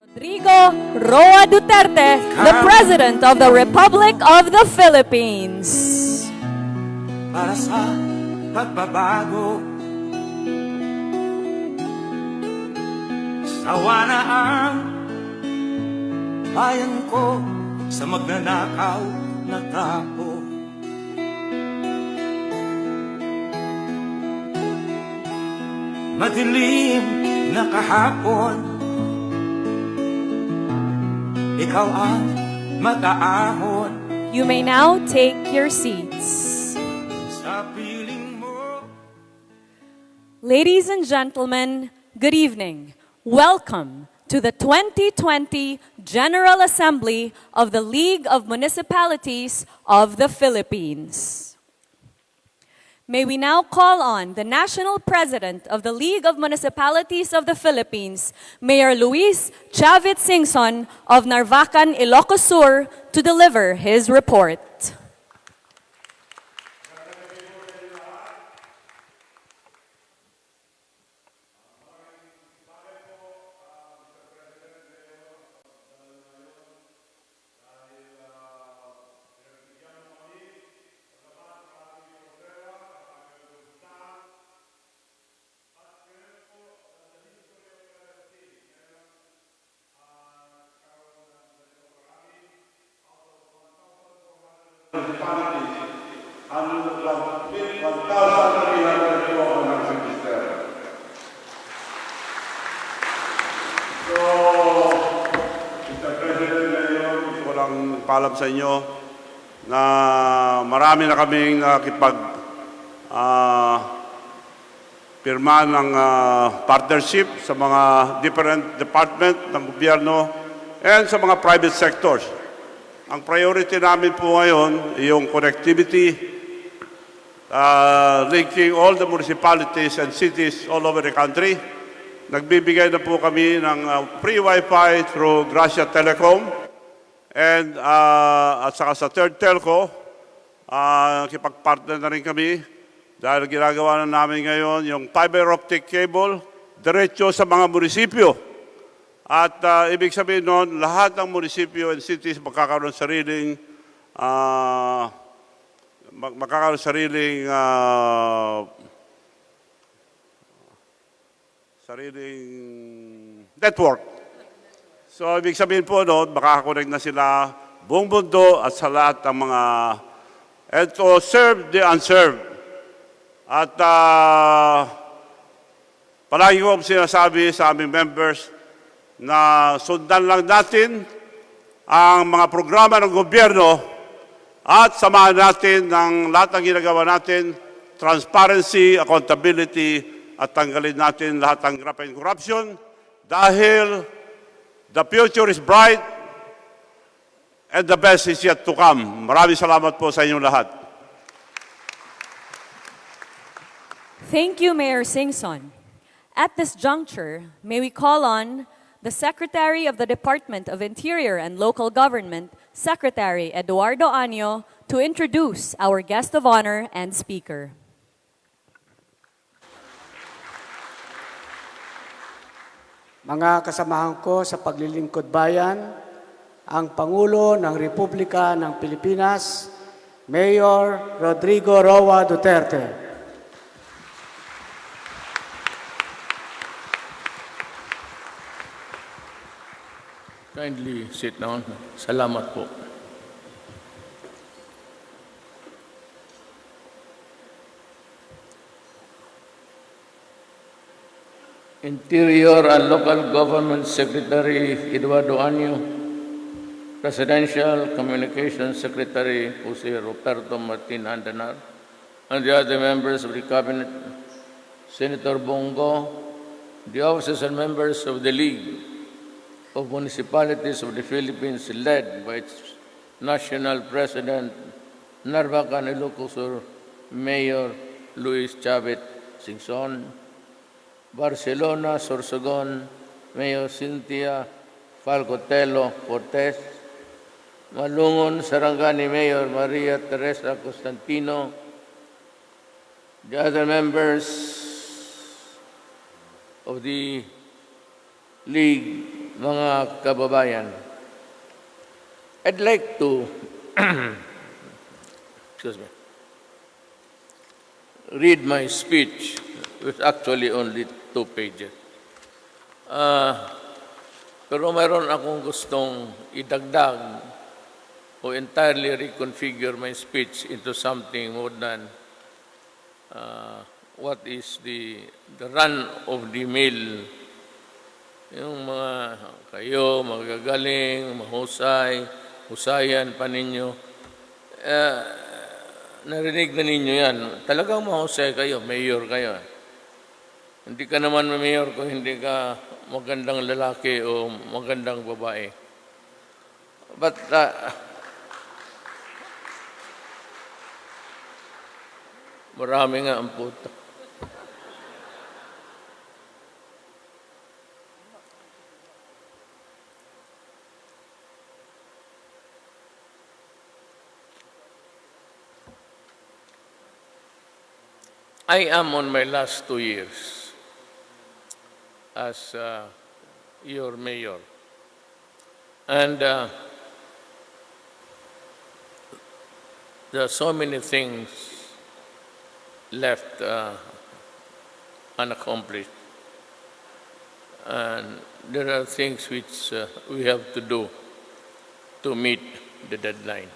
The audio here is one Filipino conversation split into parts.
Rodrigo Roa Duterte, the President of the Republic of the Philippines. Para sa pagbabago, sawa na ang bayan ko sa magnanakaw na tao. Madilim na kahapon, ikaw ang mag-aahon. You may now take your seats. Sa piling mo. Ladies and gentlemen, good evening. Welcome to the 2020 General Assembly of the League of Municipalities of the Philippines. May we now call on the National President of the League of Municipalities of the Philippines, Mayor Luis Chavit Singson of Narvacan, Ilocos Sur, to deliver his report. Municipalities and 1,300 register. So, Mr. President, ngayon, gusto ko lang paalam sa inyo na marami na kaming pirma ng partnership sa mga different department ng gobyerno and sa mga private sectors. Ang priority namin po ngayon, yung connectivity, linking all the municipalities and cities all over the country. Nagbibigay na po kami ng free Wi-Fi through Gracia Telecom and at saka sa third telco, kipag-partner na rin kami dahil ginagawa na namin ngayon yung fiber optic cable diretso sa mga munisipyo. At ibig sabihin nun, lahat ng munisipyo and cities magkakaroon sariling network. So ibig sabihin po nun, makakakonect na sila buong mundo at sa lahat ng mga and to serve the unserved. At palagi ko sinasabi sa aming members na sundan lang natin ang mga programa ng gobyerno at samahan natin ng lahat ng ginagawa natin, transparency, accountability, at tanggalin natin lahat ng graft and corruption dahil the future is bright and the best is yet to come. Maraming salamat po sa inyong lahat. Thank you, Mayor Singson. At this juncture, may we call on the Secretary of the Department of Interior and Local Government, Secretary Eduardo Año, to introduce our guest of honor and speaker. Mga kasamahan ko sa paglilingkod bayan, ang Pangulo ng Republika ng Pilipinas, Mayor Rodrigo Roa Duterte. Kindly sit down. Salamat po. Interior and Local Government Secretary Eduardo Año, Presidential Communications Secretary Jose Roberto Martin Andanar, and the other members of the Cabinet, Senator Bongo, the officers and members of the League of Municipalities of the Philippines, led by its National President, Narvacan, Ilocos Sur, Mayor Luis Chavit Singson, Barcelona, Sorsogon, Mayor Cynthia Falcotelo Cortez, Malungon, Sarangani, Mayor Maria Teresa Constantino, the other members of the League mga kababayan, I'd like to excuse me, read my speech, which actually only 2 pages. Pero mayroon akong gustong idagdag o entirely reconfigure my speech into something more than what is the run of the mill. Yung mga kayo, magagaling, mahusay, husayan pa ninyo. Narinig na ninyo yan. Talagang mahusay kayo, mayor kayo. Hindi ka naman mayor kung hindi ka magandang lalaki o magandang babae. But marami nga ang puto. I am on my last 2 years as your mayor. And there are so many things left unaccomplished. And there are things which we have to do to meet the deadline.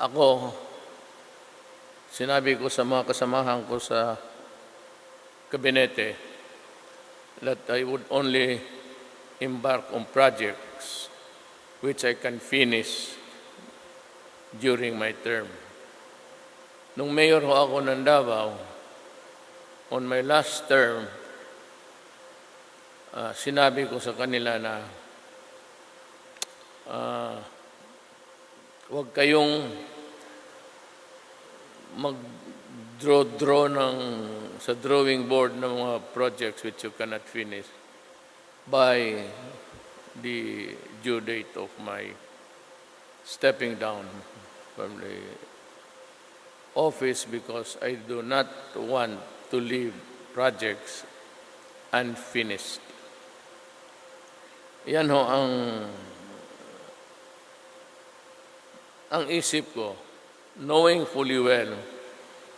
Ako, sinabi ko sa mga kasamahan ko sa kabinete that I would only embark on projects which I can finish during my term. Nung mayor ho ako ng Davao, on my last term, sinabi ko sa kanila na huwag kayong mag-draw sa drawing board ng mga projects which you cannot finish by the due date of my stepping down from the office, because I do not want to leave projects unfinished. Yan ho ang isip ko, knowing fully well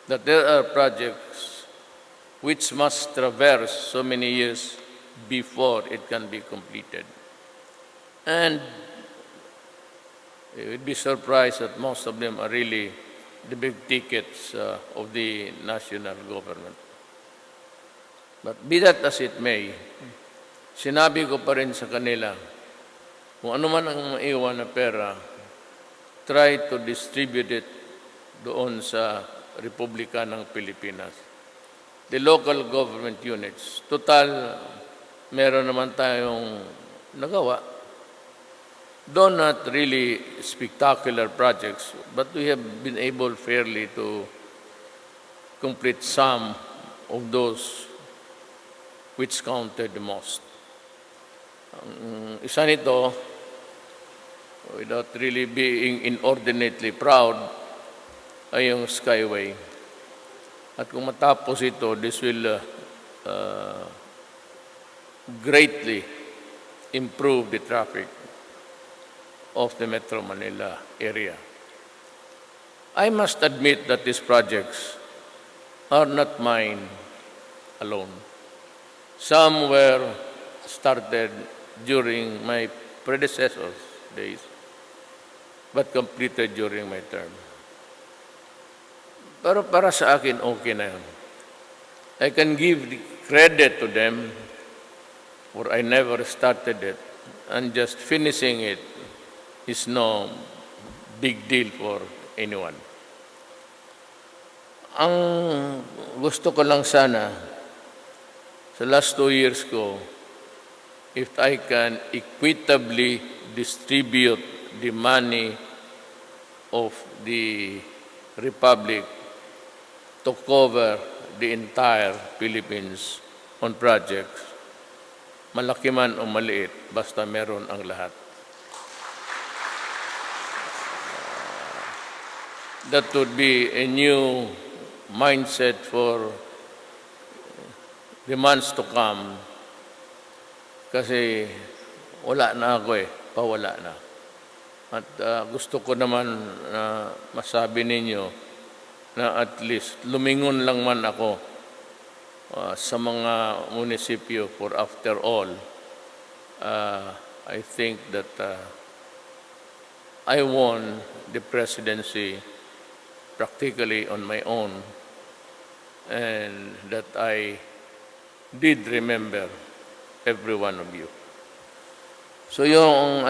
that there are projects which must traverse so many years before it can be completed. And you would be surprised that most of them are really the big tickets of the national government. But be that as it may, sinabi ko pa rin sa kanila, kung ano man ang maiwan na pera, try to distribute it doon sa Republika ng Pilipinas. The local government units, total, meron naman tayong nagawa. Though not really spectacular projects, but we have been able fairly to complete some of those which counted the most. Ang isa nito, without really being inordinately proud, ay yung Skyway. At kung matapos ito, this will greatly improve the traffic of the Metro Manila area. I must admit that these projects are not mine alone. Some were started during my predecessors' days, but completed during my term. Pero para sa akin, okay na yun. I can give the credit to them, for I never started it, and just finishing it is no big deal for anyone. Ang gusto ko lang sana, sa last 2 years ko, if I can equitably distribute the money of the Republic to cover the entire Philippines on projects, malaki man o maliit, basta meron ang lahat. That would be a new mindset for the months to come. Kasi wala na ako pawala na. At gusto ko naman na masabi ninyo na at least lumingon lang man ako sa mga munisipyo, for after all, I think that I won the presidency practically on my own, and that I did remember every one of you. So yung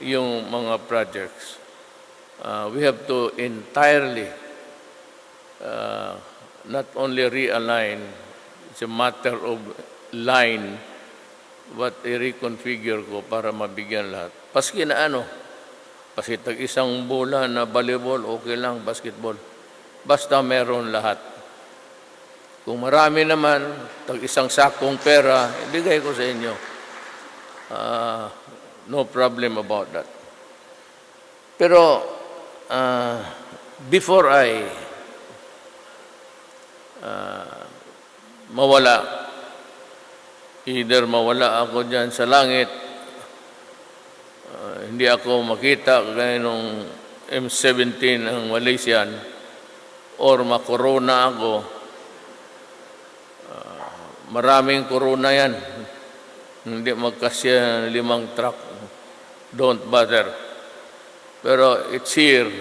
yung mga projects, we have to entirely not only realign, it's a matter of line, but i-reconfigure ko para mabigyan lahat. Paski na paski tag-isang bola na volleyball, okay lang, basketball. Basta meron lahat. Kung marami naman, tag-isang sakong pera, ibigay ko sa inyo. No problem about that. Pero before I mawala, either mawala ako dyan sa langit, hindi ako makita gaya nung M17 ang Malaysian, or makorona ako, maraming corona yan. Hindi magkasya 5 truck. Don't bother. Pero it's here,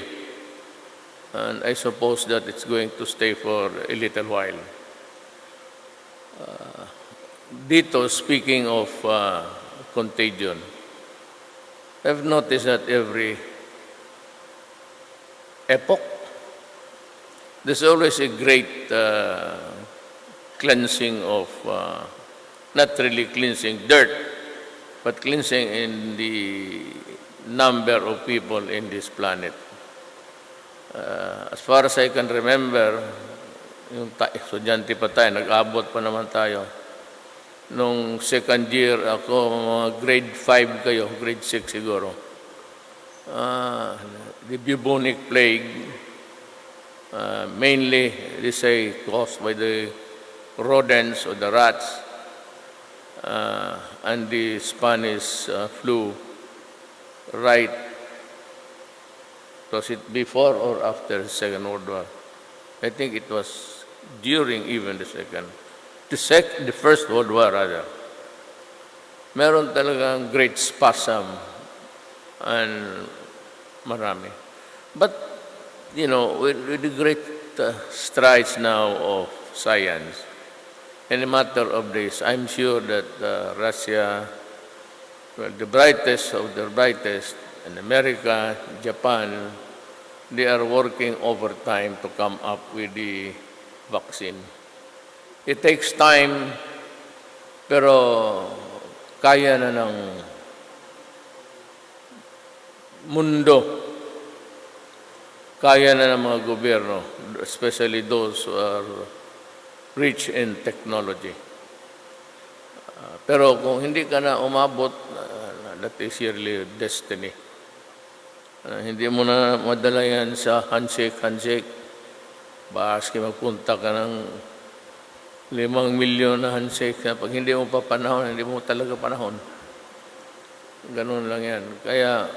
and I suppose that it's going to stay for a little while. Dito, speaking of contagion, I've noticed that every epoch, there's always a great cleansing of not really cleansing dirt, but cleansing in the number of people in this planet. As far as I can remember, yung estudyante pa tayo, nag-abot pa naman tayo. Nung second year ako, mga grade 5 kayo, grade 6 siguro. The bubonic plague, mainly, they say, caused by the rodents or the rats, and the Spanish flu, right? Was it before or after the Second World War? I think it was during even the First World War rather. Meron talagang great spasm and marami. But, with the great strides now of science, in a matter of days, I'm sure that Russia, the brightest of the brightest, and America, Japan, they are working overtime to come up with the vaccine. It takes time, pero kaya na ng mundo, kaya na ng mga gobyerno, especially those who are rich in technology. Pero kung hindi ka na umabot, that is really destiny. Hindi mo na madala yan sa handshake. Baski magpunta ka ng 5 milyon na handshake. Pag hindi mo pa panahon, hindi mo talaga panahon. Ganun lang yan. Kaya,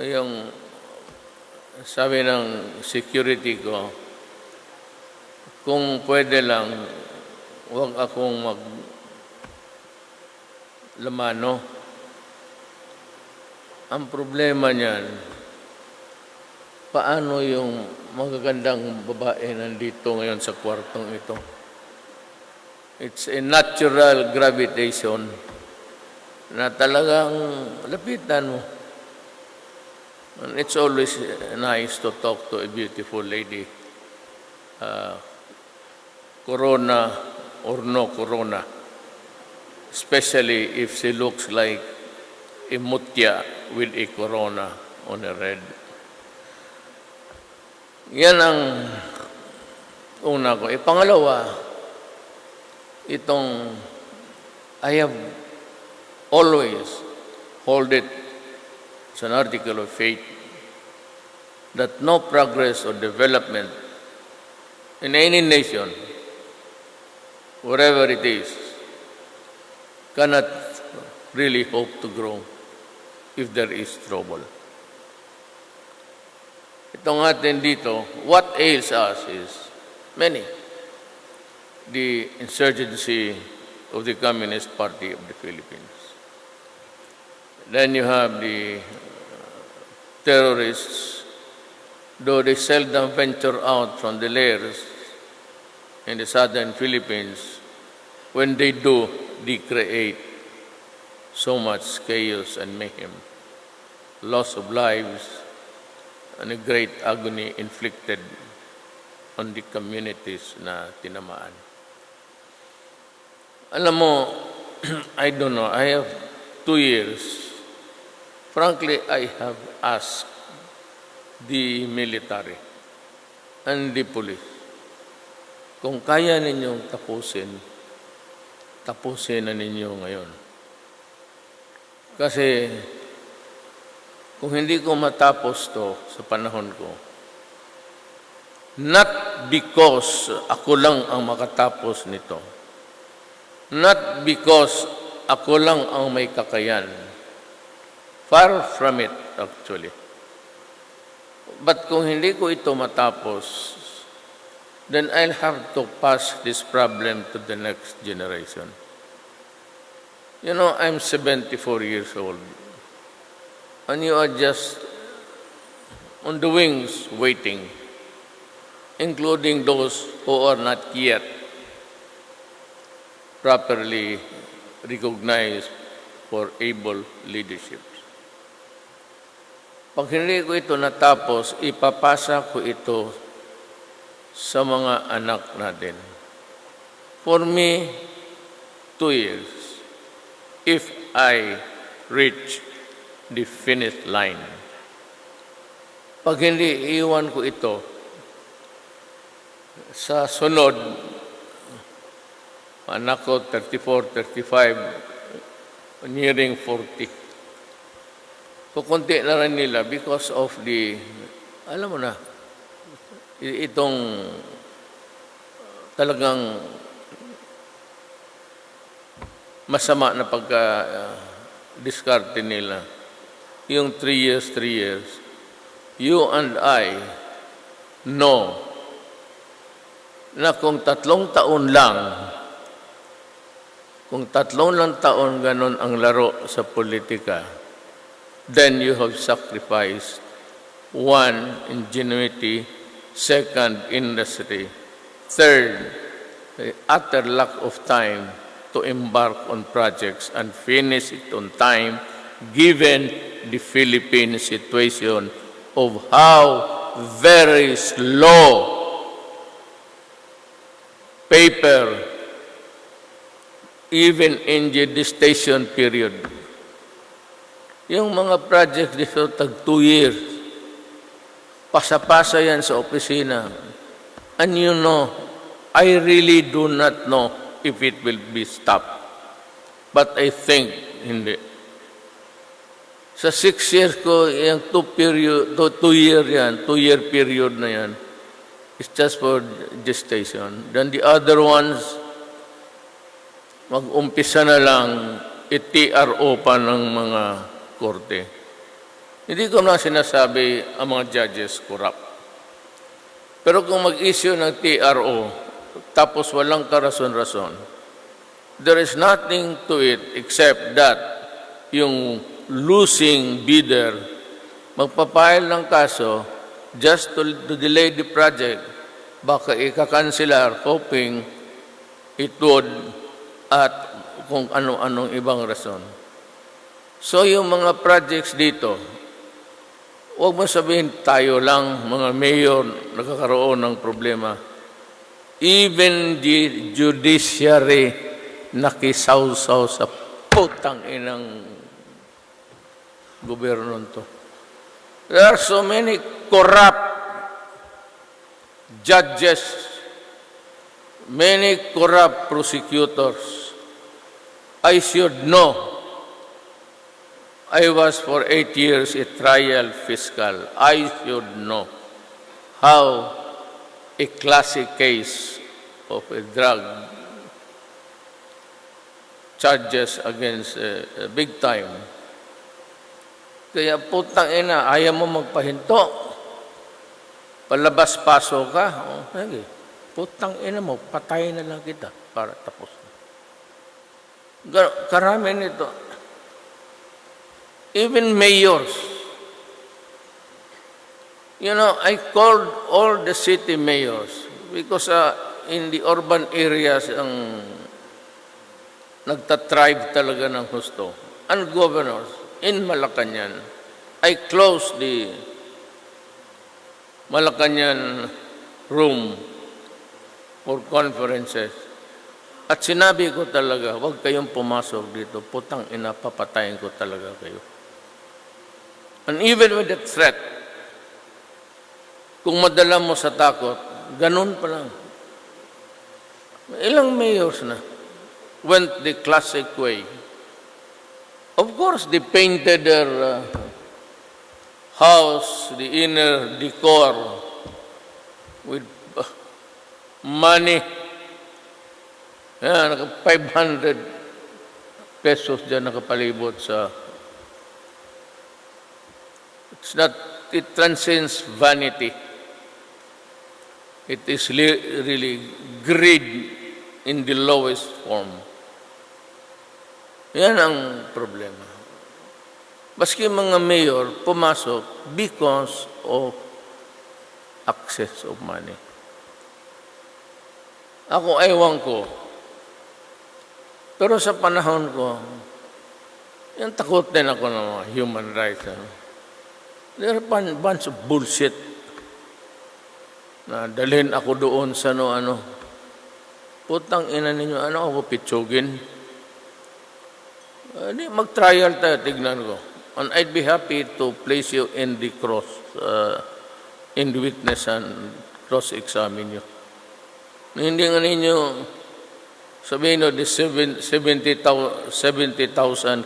yung sabi ng security ko, kung pwede lang, huwag akong maglamano. Ang problema niyan, paano yung magagandang babae nandito ngayon sa kwartong ito? It's a natural gravitation na talagang lapitan mo. And it's always nice to talk to a beautiful lady. Corona or no corona, especially if she looks like a mutya with a corona on her head. Yan ang una ko. Pangalawa, itong I have always hold it as an article of faith that no progress or development in any nation, wherever it is, cannot really hope to grow if there is trouble. Itong atin dito, what ails us is many. The insurgency of the Communist Party of the Philippines. Then you have the terrorists, though they seldom venture out from the lairs in the southern Philippines, when they do, they create so much chaos and mayhem, loss of lives, and a great agony inflicted on the communities na tinamaan. Alam mo, I don't know, I have 2 years. Frankly, I have asked the military and the police, kung kaya ninyong tapusin na ninyo ngayon. Kasi kung hindi ko matapos to sa panahon ko, not because ako lang ang makatapos nito, not because ako lang ang may kakayan, far from it actually. But kung hindi ko ito matapos, then I'll have to pass this problem to the next generation. You know, I'm 74 years old, and you are just on the wings waiting, including those who are not yet properly recognized for able leadership. Pag hindi ko ito natapos, ipapasa ko ito sa mga anak natin. For me, 2 years. If I reach the finish line. Pag hindi, iiwan ko ito sa sunod, anak ko 34, 35, nearing 40. Kukunti na rin nila because of the, alam mo na, itong talagang masama na pagka-diskarte nila. Yung 3 years, you and I know na kung 3 taon lang, kung 3 lang taon ganon ang laro sa politika, then you have sacrificed 1, ingenuity, 2, industry, 3, the utter lack of time to embark on projects and finish it on time, given the Philippine situation of how very slow paper, even in the gestation period. Yung mga projects dito, tag 2 years, pasa-pasa yan sa opisina. And you know, I really do not know if it will be stopped. But I think hindi. Sa 6 years ko, yung 2-year period na yan, it's just for gestation. Then the other ones, mag-umpisa na lang, i-TRO pa ng mga korte. Hindi ko na sinasabi ang mga judges corrupt. Pero kung mag-issue ng TRO, tapos walang karason-rason, there is nothing to it except that yung losing bidder magpapile ng kaso just to delay the project, baka ikakansilar hoping it would at kung ano-anong ibang rason. So yung mga projects dito, huwag mo sabihin tayo lang, mga mayor, nagkakaroon ng problema. Even the judiciary nakisawsaw sa putang inang gobyerno to. There are so many corrupt judges, many corrupt prosecutors. I should know. I was for 8 years a trial fiscal. I should know how a classic case of a drug charges against big time. Kaya putang ina, ayaw mo magpahinto. Palabas-paso ka. O, sige. Putang ina mo, patay na lang kita para tapos na. Karami nito. Even mayors. You know, I called all the city mayors because in the urban areas ang nagtatribe talaga ng husto. And governors in Malacanang, I closed the Malacanang room for conferences. At sinabi ko talaga, huwag kayong pumasok dito. Putang ina, papatayin ko talaga kayo. And even with that threat, kung madala mo sa takot, ganun pa lang. Ilang mayors na went the classic way. Of course, they painted their house, the inner decor, with money. Naka 500 pesos dyan nakapalibot sa... It transcends vanity. It is really greed in the lowest form. Yan ang problema. Baski mga mayor pumasok because of access of money. Ako, ewan ko. Pero sa panahon ko, yan takot din ako ng mga human rights. There are a bunch of bullshit na dalhin ako doon sa ano. Putang ina ninyo, ano ako pitsugin? Mag-trial tayo, tignan ko. And I'd be happy to place you in the cross, in the witness and cross-examine you. Hindi nga ninyo sabihin nyo, the 70,000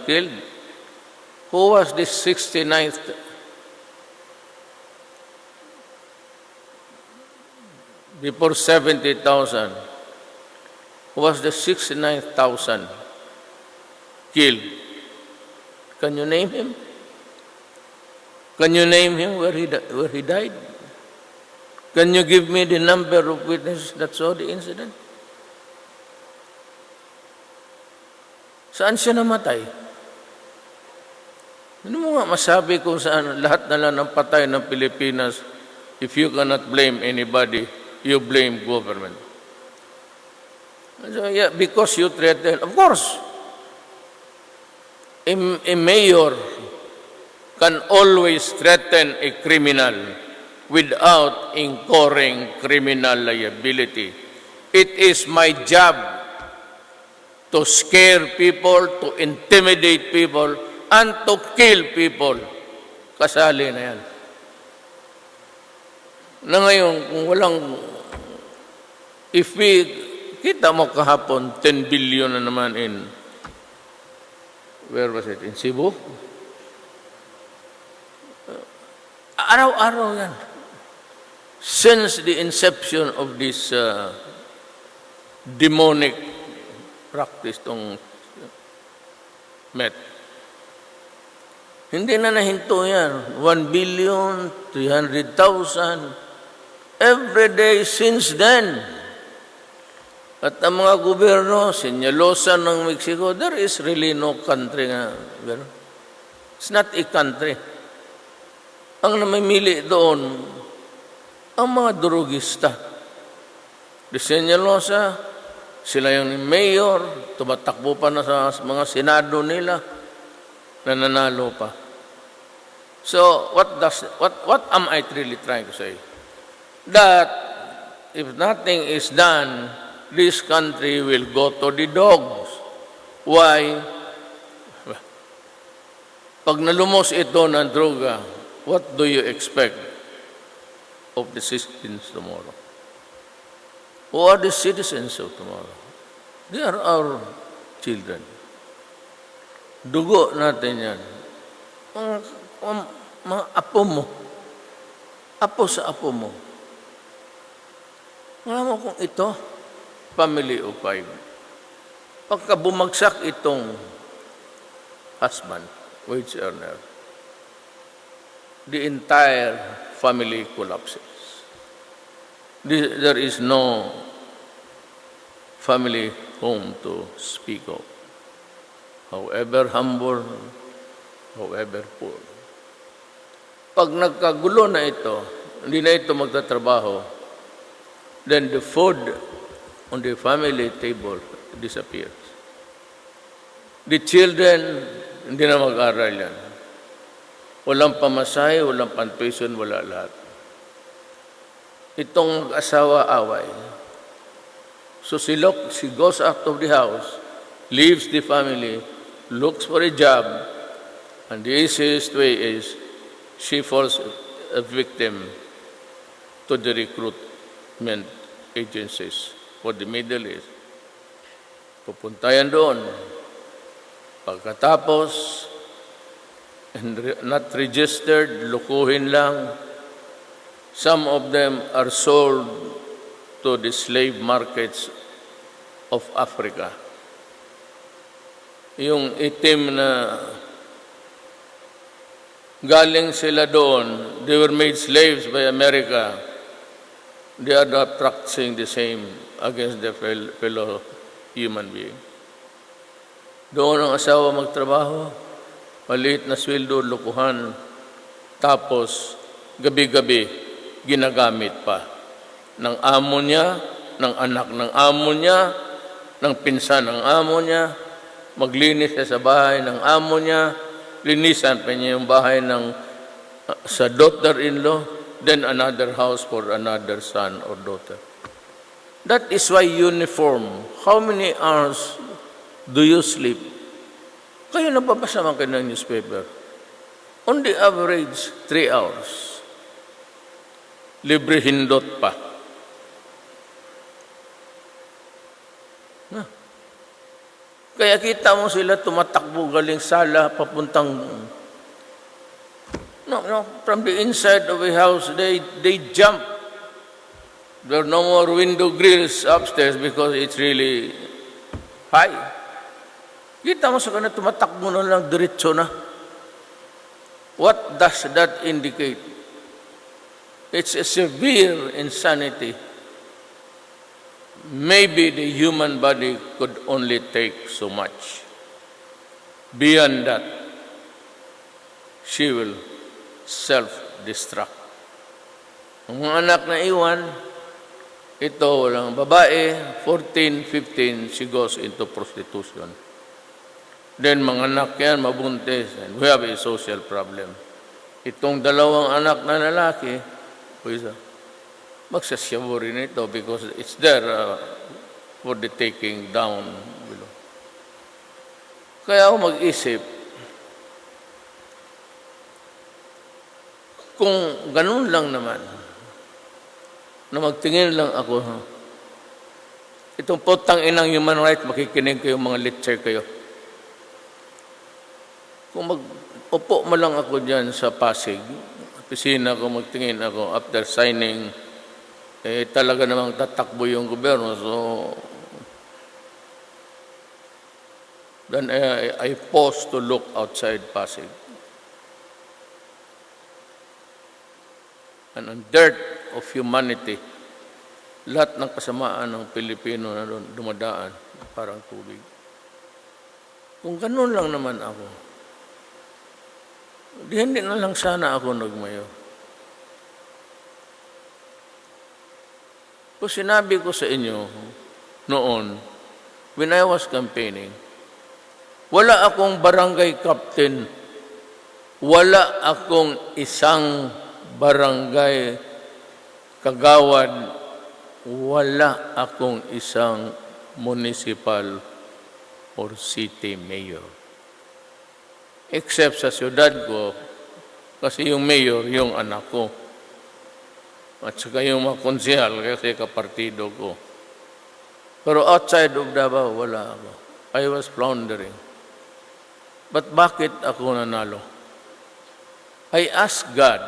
killed. Who was the 69th? Before 70,000, who was the 69,000 killed? Can you name him? Can you name him where he died? Can you give me the number of witnesses that saw the incident? Saan siya namatay? Ano mo nga masabi kung saan lahat na lang ng patay ng Pilipinas, if you cannot blame anybody, you blame government. So, yeah, because you threaten, of course, a mayor can always threaten a criminal without incurring criminal liability. It is my job to scare people, to intimidate people, and to kill people. Kasali na yan. Na ngayon, kung walang, kita mo kahapon, 10 billion na naman in, where was it, in Cebu? Araw-araw yan. Since the inception of this demonic practice tong Met. Hindi na nahinto yan. 1 billion, 300,000 every day since then. At ang mga gobyerno, sinyalosan ng Mexico, there is really no country nga. It's not a country. Ang namimili doon, ang mga durugista. Di sinyalosa, sila yung mayor, tumatakbo pa na sa mga senado nila, nananalo pa. So, what am I really trying to say? That if nothing is done, this country will go to the dogs. Why? Pag nalumos ito ng droga, what do you expect of the citizens tomorrow? Who are the citizens of tomorrow? They are our children. Dugo natin yan. Mga apo mo. Apo sa apo mo. Alam mo kung ito, family of 5. Pagka bumagsak itong husband, wage earner, the entire family collapses. There is no family home to speak of, however humble, however poor. Pag nagkagulo na ito, hindi na ito magtatrabaho, then the food on the family table disappears. The children, hindi na mag-aral yan. Walang pamasahe, walang pantuition, wala lahat. Itong mag-asawa away. So she goes out of the house, leaves the family, looks for a job, and the easiest way is she falls a victim to the recruitment agencies for the Middle East. Pupunta yan doon. Pagkatapos, not registered, lukuhin lang. Some of them are sold to the slave markets of Africa. Yung itim na galing sila doon, they were made slaves by America. They are not practicing the same against their fellow human being. Doon ang asawa magtrabaho, maliit na sweldo, lukuhan, tapos gabi-gabi ginagamit pa ng amo niya, ng anak ng amo niya, ng pinsan ng amo niya, maglinis siya sa bahay ng amo niya, linisan pa niya yung bahay sa daughter-in-law, then another house for another son or daughter. That is why uniform. How many hours do you sleep? Kayo nababasa man kayo ng newspaper. On the average, 3 hours. Libre hindot pa. Kaya kita mo sila tumatakbo galing sala papuntang from the inside of a house they jump. There are no more window grills upstairs because it's really high. Kita mo sa kanila tumatakbo na lang diretso na. What does that indicate? It's a severe insanity. Maybe the human body could only take so much. Beyond that, she will self-destruct. Ang mga anak na iwan, ito walang babae, 14, 15, she goes into prostitution. Then mga anak yan, mabuntis, and we have a social problem. Itong dalawang anak na lalaki, magsasyabu rin ito because it's there for the taking down below. Kaya ako mag-isip, kung ganun lang naman, na magtingin lang ako, itong potang inang human rights, makikinig kayo, mga lecture kayo. Kung mag-upo mo lang ako dyan sa Pasig, opisina ko, magtingin ako, after signing, talaga namang tatakbo yung gobyerno. So, then I pause to look outside Pasig. And on dirt of humanity, lahat ng kasamaan ng Pilipino na doon dumadaan, parang tubig. Kung ganun lang naman ako, hindi na lang sana ako nagmayo. Kung sinabi ko sa inyo noon, when I was campaigning, wala akong barangay captain, wala akong isang barangay kagawad, wala akong isang municipal or city mayor. Except sa siyudad ko, kasi yung mayor, yung anak ko. At saka yung mga konsehal, kasi kapartido ko. Pero outside of Davao, wala ako. I was floundering. But bakit ako nanalo? I asked God,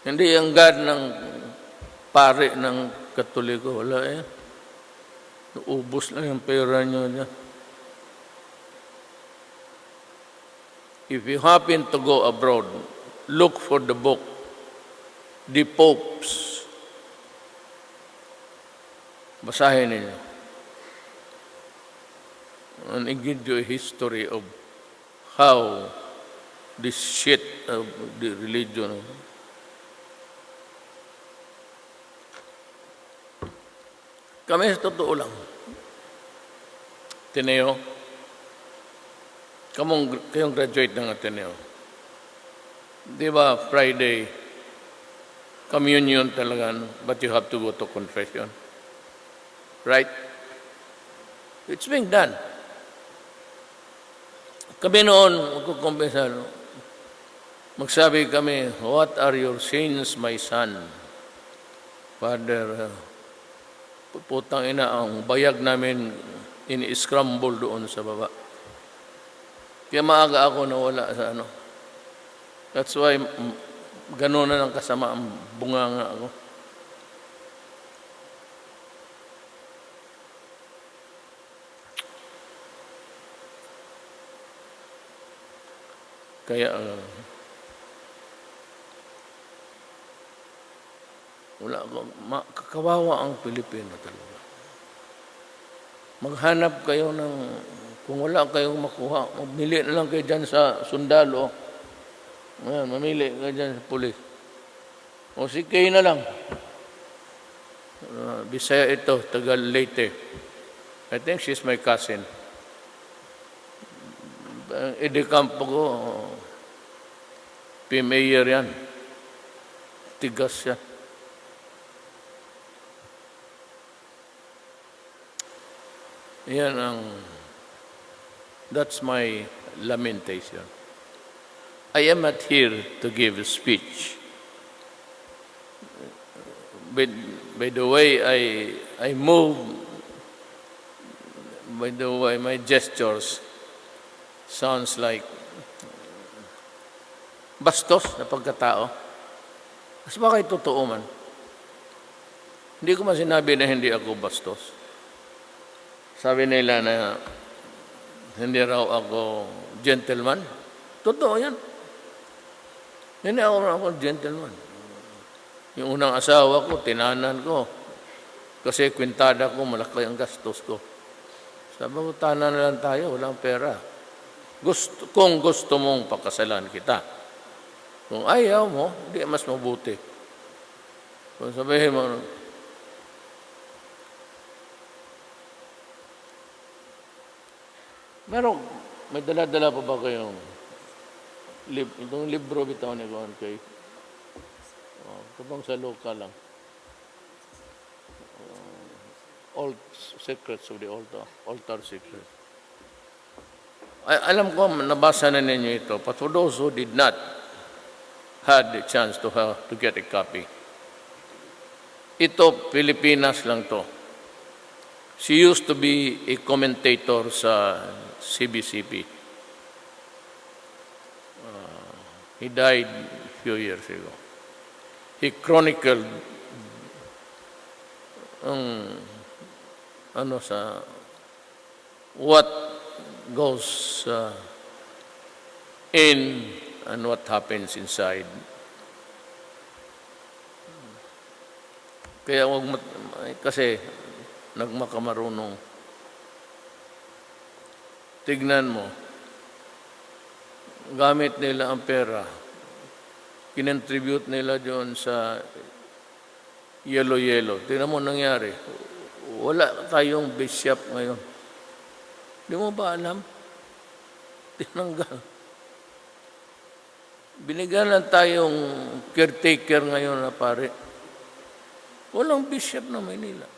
hindi ang God ng pare ng Katoliko, wala eh. Naubos lang yung pera nyo niya. If you happen to go abroad, look for the book, The Popes. Basahin ninyo. And it gives you a history of how this shit of the religion. Kami sa totoo lang. Ateneo, kayong graduate ng Ateneo. Di ba Friday, communion talaga, but you have to go to confession. Right? It's being done. Kami noon, magkukumpesa, magsabi kami, what are your sins, my son? Father, putang ina, ang bayag namin ini-scramble doon sa baba. Kaya maaga ako nawala sa ano. That's why gano'n na lang kasama ang bunganga ako. Kaya wala ako, kakawawa ang Pilipino talaga. Maghanap kayo ng, kung wala kayong makuha, mamili na lang kayo dyan sa sundalo. Ayan, mamili kayo dyan sa pulis. O si Kay na lang. Bisaya ito, taga Leyte. I think she's my cousin. Edecampo ko, PMAyer yan. Tigas yan. Yan ang, that's my lamentation. I am not here to give a speech. By the way I move, by the way my gestures sounds like bastos na pagkatao. Mas bakit totoo man? Hindi ko man sinabi na hindi ako bastos. Sabi nila na hindi raw ako gentleman. Totoo yan. Hindi ako gentleman. Yung unang asawa ko, tinanan ko. Kasi kwintada ko, malaki ang gastos ko. Sabi ko, tanan na lang tayo, walang pera. Kung gusto mong pakasalan kita. Kung ayaw mo, hindi mas mabuti. Kung sabihin mo, may dala-dala pa ba kayong itong libro bitaw ni Juan kay kapag sa local lang. Old Secrets of the Altar Secrets. Alam ko, nabasa na ninyo ito, but for those who did not had the chance to get a copy, ito, Pilipinas lang to. She used to be a commentator sa CBCP. He died a few years ago. He chronicled what goes in and what happens inside. Kaya kasi nagmakamarunong. Tignan mo, gamit nila ang pera, kinontribute nila doon sa yellow. Tignan mo nangyari. Wala tayong bishop ngayon. Di mo ba alam? Tinanggal. Binigyan lang tayong caretaker ngayon na pare. Walang bishop na Maynila.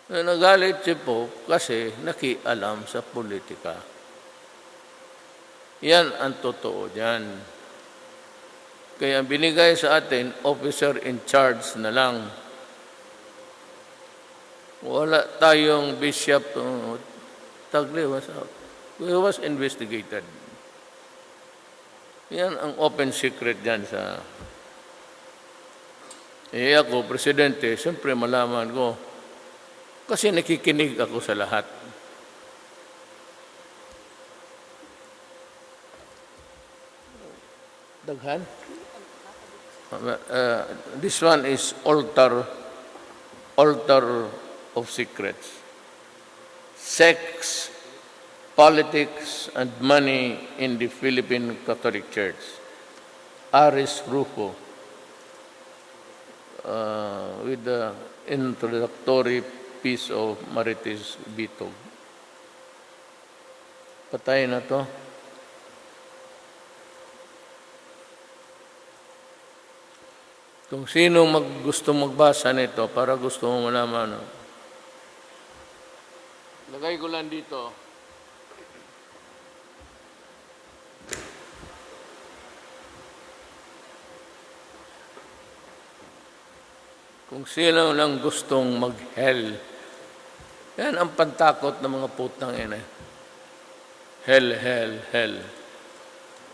Nagalit si Pope kasi nakialam sa politika. Yan ang totoo dyan. Kaya binigay sa atin, officer in charge na lang. Wala tayong bishop. Tagle was out. He was investigated. Yan ang open secret dyan sa... ako, presidente, siyempre malaman ko, Kasi nakikinig ako sa lahat. Daghan? This one is altar of secrets. Sex, politics, and money in the Philippine Catholic Church. Aris Rufo, with the introductory piece of Marites Bitog. Patayin na to. Kung sino gusto magbasa nito, para gusto mo malaman. Lagay ko lang dito. Kung sino lang gustong mag-hell, yan ang pantakot ng mga putang ina. Hell, hell, hell.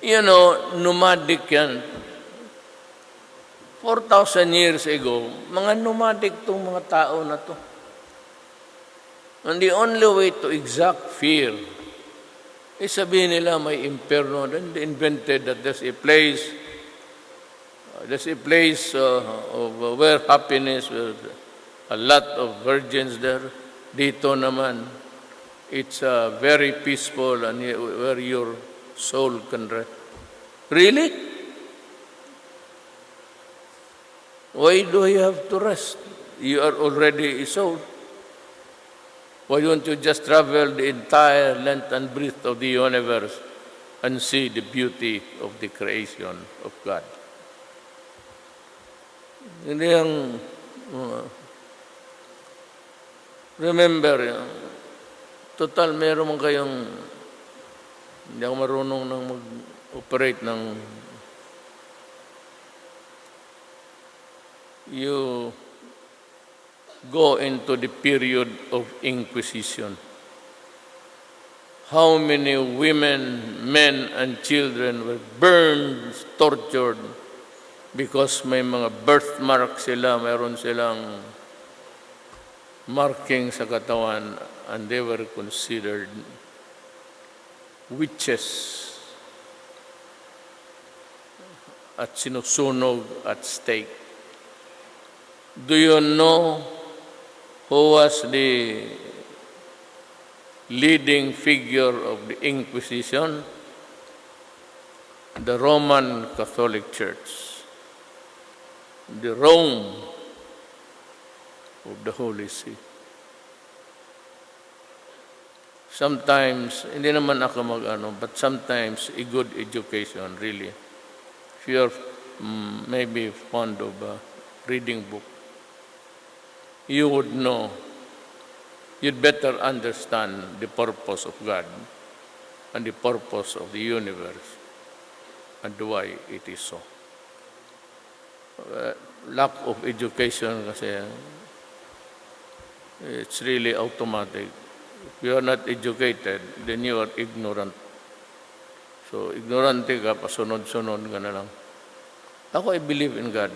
You know, nomadic yan. 4,000 years ago, mga nomadic tong mga tao na to. And the only way to exact fear is sabihin nila may imperno. Then they invented that there's a place of where happiness, with a lot of virgins there. Dito naman, it's very peaceful and where your soul can rest. Really? Why do you have to rest? You are already a soul. Why don't you just travel the entire length and breadth of the universe and see the beauty of the creation of God? Hindi ang remember, total meron man kayong hindi ako marunong nang mag-operate ng you go into the period of Inquisition. How many women, men, and children were burned, tortured, because may mga birthmark sila, mayroon silang marking sa katawan, and they were considered witches at sinusunog at stake. Do you know who was the leading figure of the Inquisition? The Roman Catholic Church, the Rome of the Holy See. Sometimes, hindi naman ako but sometimes a good education, really. If you're maybe fond of reading book, you would know, you'd better understand the purpose of God and the purpose of the universe and why it is so. Lack of education kasi, it's really automatic. If you are not educated, then you are ignorant. So, ignorante ka, pasunod-sunod ka na lang. Ako, I believe in God.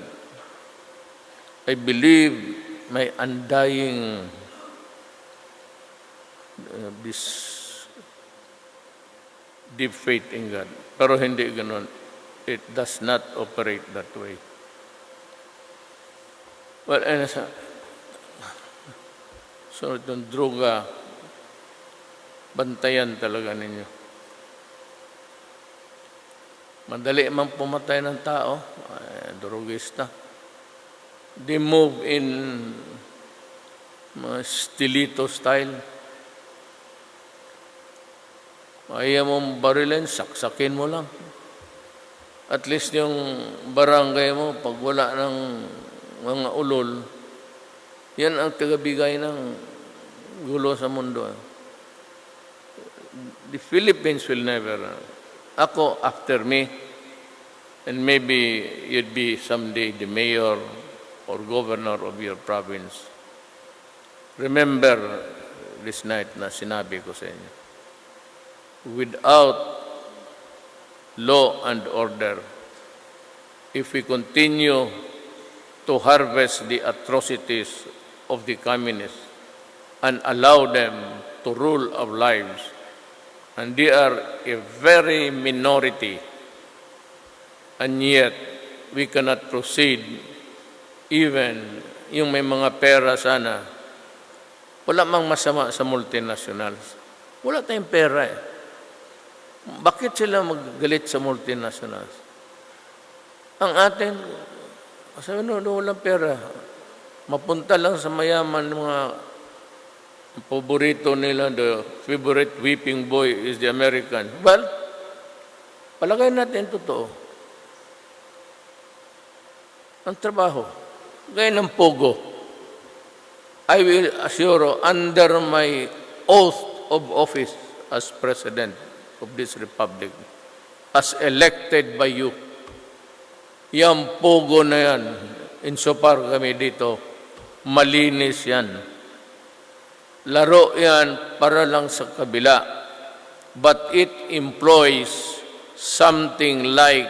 I believe may undying this deep faith in God. Pero hindi ganun. It does not operate that way. Well, so itong droga, bantayan talaga ninyo. Madali man pumatay ng tao, drogista. They move in stilito style. Ayaw mong barilin, saksakin mo lang. At least yung barangay mo, pag wala ng mga ulol, yan ang tagabigay ng gulo sa mundo. The Philippines will never. Ako, after me, and maybe you'd be someday the mayor or governor of your province. Remember this night na sinabi ko sa inyo. Without law and order, if we continue to harvest the atrocities of the communists, and allow them to rule our lives. And they are a very minority. And yet, we cannot proceed even yung may mga pera sana. Wala mang masama sa multinationals. Wala tayong pera eh. Bakit sila maggalit sa multinationals? Ang atin, sabi walang pera. Mapunta lang sa mayaman mga paborito nila, the favorite whipping boy is the American. Well, palagay natin totoo. Ang trabaho, gaya ng pogo. I will assure under my oath of office as President of this Republic, as elected by you, yung pogo na yan, insofar kami dito, malinis yan. Laro yan para lang sa kabila. But it employs something like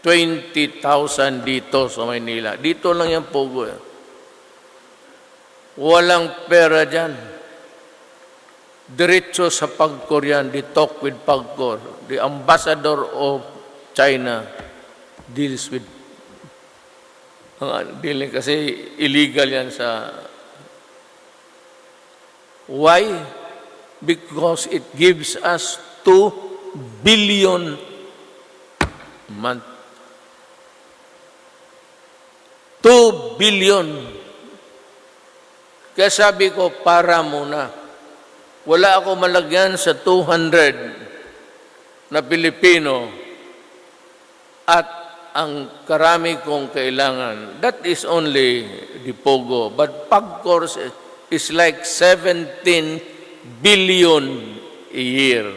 20,000 dito sa Maynila. Dito lang yung pogo. Walang pera dyan. Diretso sa Pagcor yan. They talk with Pagcor. The ambassador of China deals with dealing kasi illegal yan sa... Why? Because it gives us 2 billion a month. 2 billion. Kaya sabi ko, para muna. Wala ako malagyan sa 200 na Pilipino at ang karami kong kailangan. That is only the Pogo. But Pagcor is like 17 billion a year.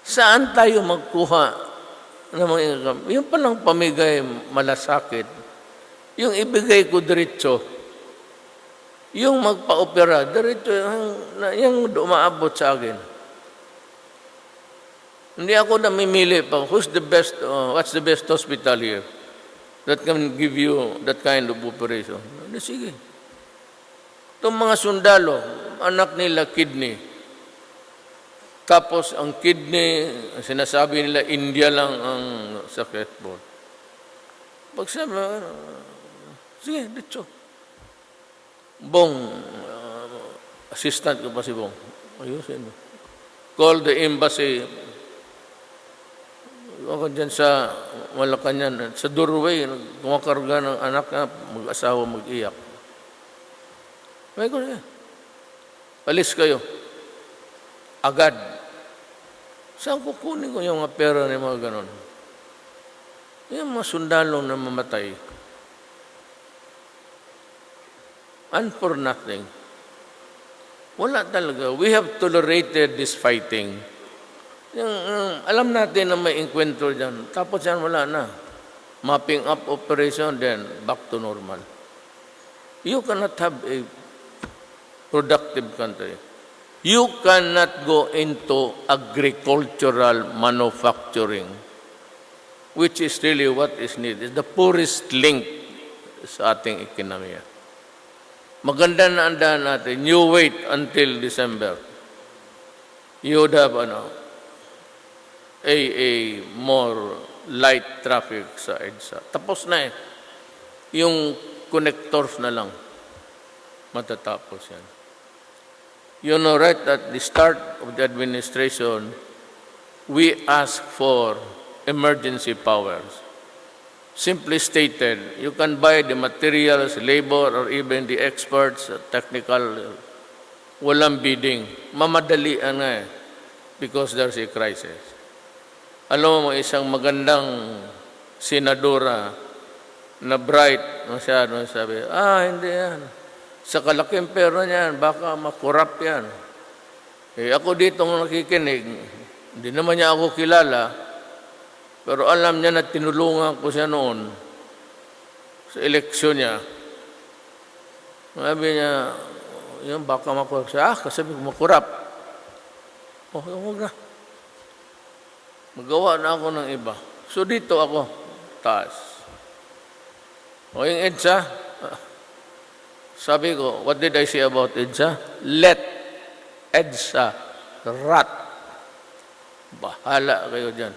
Saan tayo magkuha ng mga income? Yung palang pamigay malasakit. Yung ibigay ko diretso. Yung magpa-opera, diretso yung umaabot sa akin. Hindi ako namimili pa, what's the best hospital here that can give you that kind of operation? Sige. Itong mga sundalo, anak nila kidney. Tapos ang kidney, sinasabi nila, India lang ang sakit mo. Pag sabi, sige, dito. Bong, assistant ko pa si Bong. Ayusin mo. Call the embassy. Ako dyan sa Malacanang, sa doorway, kumakarga ng anak na mag-asawa mag-iyak. May ko niya. Alis kayo. Agad. Saan kukunin ko yung mga pera ng mga ganon? Yung mga sundalong na mamatay. And for nothing. Wala talaga. We have tolerated this fighting. Alam natin na may enkwentro dyan. Tapos yan, wala na. Mapping up operation, then back to normal. You cannot have a productive country. You cannot go into agricultural manufacturing, which is really what is needed. It's the poorest link sa ating ekonomiya. Maganda na andahan natin. You wait until December. You would have a more light traffic sa EDSA. Tapos na eh. Yung connectors na lang. Matatapos yan. You know, right at the start of the administration, we asked for emergency powers. Simply stated, you can buy the materials, labor, or even the experts, technical, walang bidding. Mamadalian nga eh, because there's a crisis. Alam mo, isang magandang senadora na bright, masyado sabi, hindi yan. Sa kalaking pera niyan, baka makurap yan. Eh, ako dito nakikinig, hindi naman niya ako kilala, pero alam niya na tinulungan ko siya noon sa eleksyon niya. Sabi niya, yun, baka makurap siya. Kasabi ko, makurap. Huwag na. Magawa na ako ng iba. So dito ako, taas. O yung EDSA, Sabi ko, what did I say about EDSA? Let EDSA rot. Bahala kayo dyan.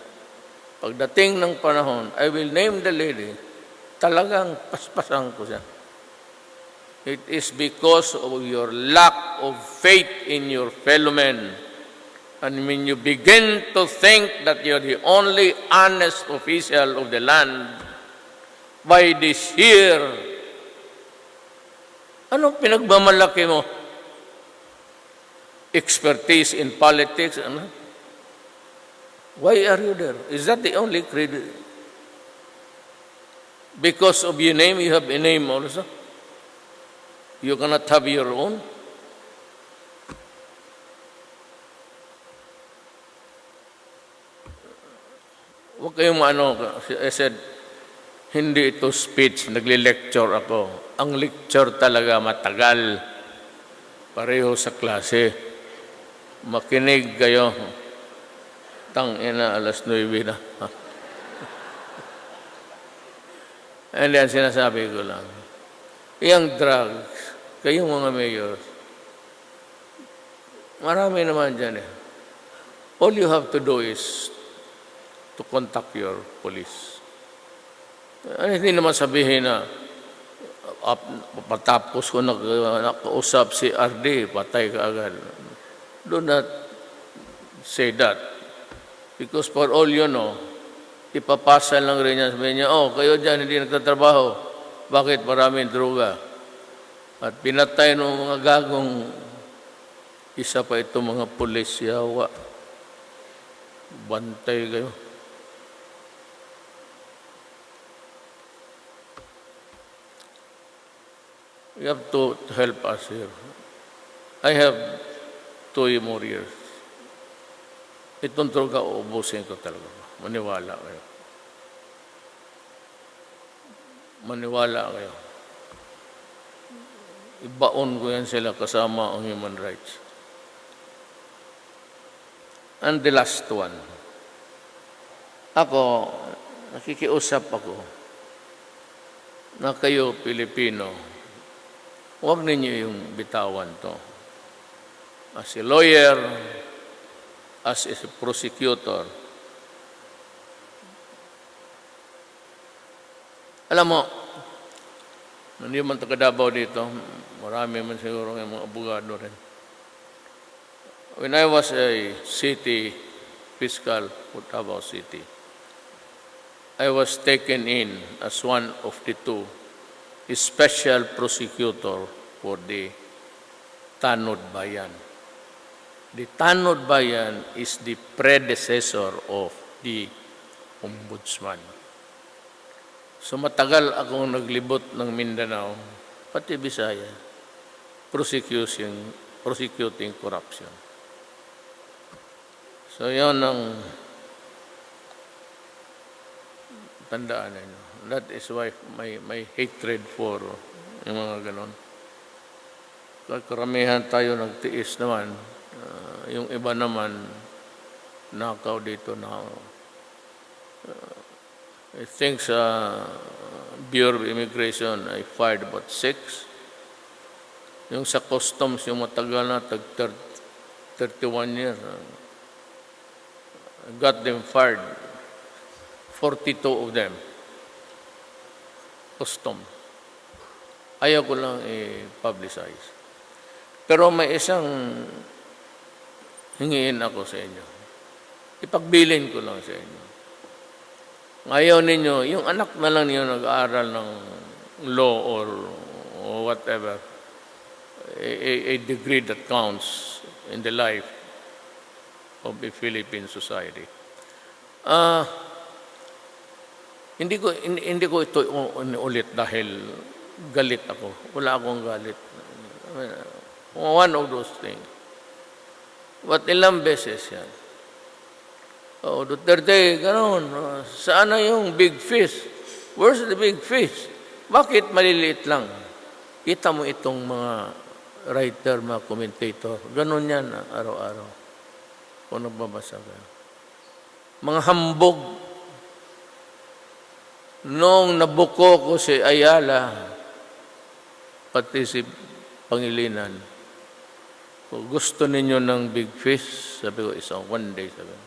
Pagdating ng panahon, I will name the lady, talagang paspasan ko siya. It is because of your lack of faith in your fellow men. And when you begin to think that you're the only honest official of the land, by this year, anong pinagmamalaki mo? Expertise in politics, ano? Why are you there? Is that the only credit? Because of your name, you have a name also. You cannot have your own. Huwag kayong I said, hindi ito speech, nagli-lecture ako. Ang lecture talaga matagal. Pareho sa klase. Makinig kayo. Tangina, alas 9 na. And then sinasabi ko lang, yung drugs, kayong mga mayors, marami naman dyan eh. All you have to do is to contact your police. Hindi naman sabihin na patapos ko nakausap si RD, patay ka agad. Do not say that. Because for all you know, ipapasa lang rin niya. Sabihin niya, kayo dyan hindi nagtatrabaho. Bakit? Maraming droga. At pinatay ng mga gagong isa pa itong mga pulis yawa. Bantay kayo. You have to help us here. I have 2 more years. Itong droga, uubusin ko talaga. Maniwala kayo. Maniwala kayo. Ibaon ko yan sila kasama ang human rights. And the last one. Ako, nakikiusap ako na kayo, Pilipino, huwag ninyo yung bitawan to. As a lawyer, as a prosecutor, alam mo, hindi man taga-Davao dito, marami man siguro ng mga abogado rin. When I was a city fiscal for Davao City, I was taken in as one of the 2 special prosecutor for the Tanod Bayan. The Tanod Bayan is the predecessor of the Ombudsman. So matagal akong naglibot ng Mindanao, pati Bisaya, prosecuting corruption. So yun ang tandaan ninyo. That is why my hatred for yung mga ganon. Karamihan tayo nagtiis naman. Yung iba naman, nakaw dito na I think sa Bureau of Immigration, I fired about 6. Yung sa customs, yung matagal na, 31 years. I got them fired. 42 of them. Custom. Ayaw ko lang i-publicize. Pero may isang hingiin ako sa inyo. Ipagbilin ko lang sa inyo. Ngayon ninyo, yung anak na lang niyo nag-aaral ng law or whatever, a degree that counts in the life of the Philippine society. Hindi ko ito ulit dahil galit ako. Wala akong galit. One of those things. But ilang beses yan. Duterte, gano'n. Saan na yung big fish? Where's the big fish? Bakit maliliit lang? Kita mo itong mga writer, mga commentator. Gano'n yan araw-araw. Kung nagbabasa ka. Mga hambog. Noong nabuko ko si Ayala, pati si Pangilinan, kung gusto ninyo ng big fish, sabi ko, isang one day, sabi ko,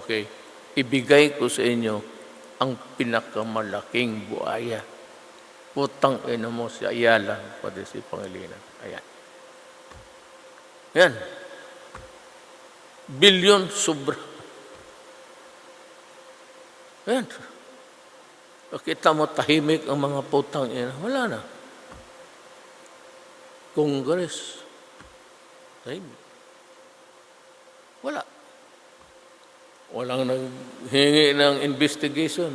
okay, ibigay ko sa inyo ang pinakamalaking buaya. Putang ina mo si Ayala, pati si Pangilinan. Ayan. Ayan. Bilyon sobra. Ayan. Kita mo tahimik ang mga putang ina. Wala na. Congress. Tahimik. Wala. Walang naghingi ng investigation.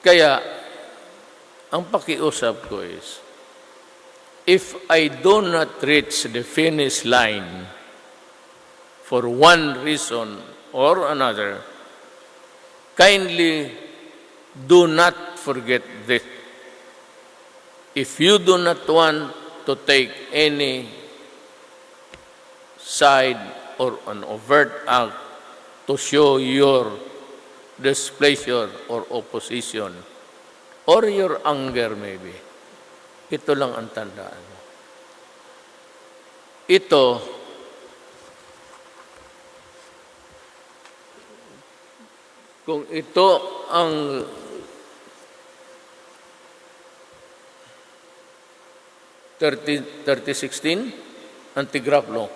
Kaya, ang pakiusap ko is, if I do not reach the finish line for one reason or another, kindly do not forget this. If you do not want to take any side or an overt act to show your displeasure or opposition, or your anger maybe, ito lang ang tandaan mo. Ito, kung ito ang anti-graft law,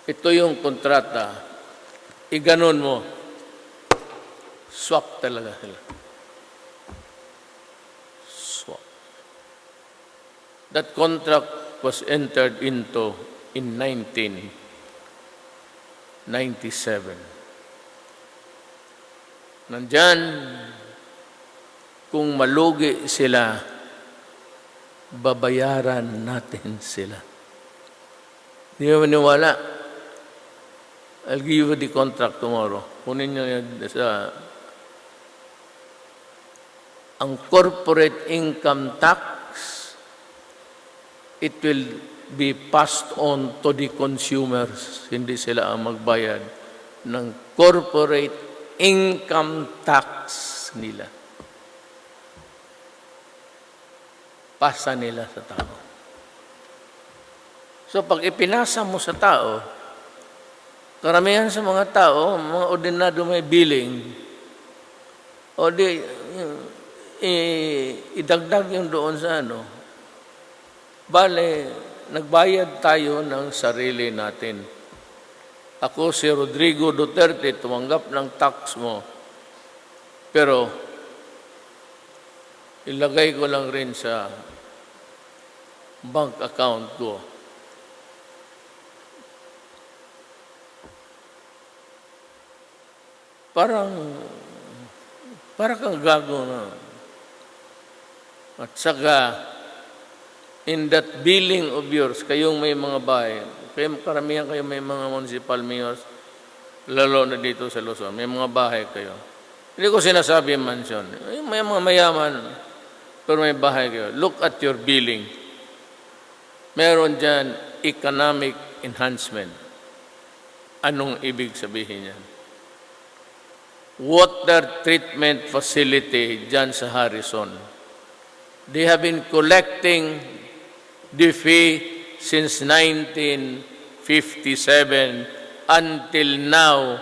ito yung kontrata, iganon mo, swak talaga sila. That contract was entered into in 1997. Nandyan, kung malugi sila, babayaran natin sila. Di ba maniwala? I'll give you the contract tomorrow. Kunin nyo yan sa ang corporate income tax, it will be passed on to the consumers. Hindi sila ang magbayad ng corporate income tax nila. Pasa nila sa tao. So pag ipinasa mo sa tao, karamihan sa mga tao, mga ordinado may billing, o di, idagdag yung doon sa ano, bale, nagbayad tayo ng sarili natin. Ako si Rodrigo Duterte, tumanggap ng tax mo. Pero, ilagay ko lang rin sa bank account ko. Parang kang gago na. At saka, in that billing of yours, kayong may mga bahay, karamihan kayo may mga municipal mayors, lalo na dito sa Luzon, may mga bahay kayo. Hindi ko sinasabi mansion. May mga mayaman, pero may bahay kayo. Look at your billing. Meron dyan economic enhancement. Anong ibig sabihin yan? Water treatment facility dyan sa Harrison. They have been collecting the fee since 1957 until now.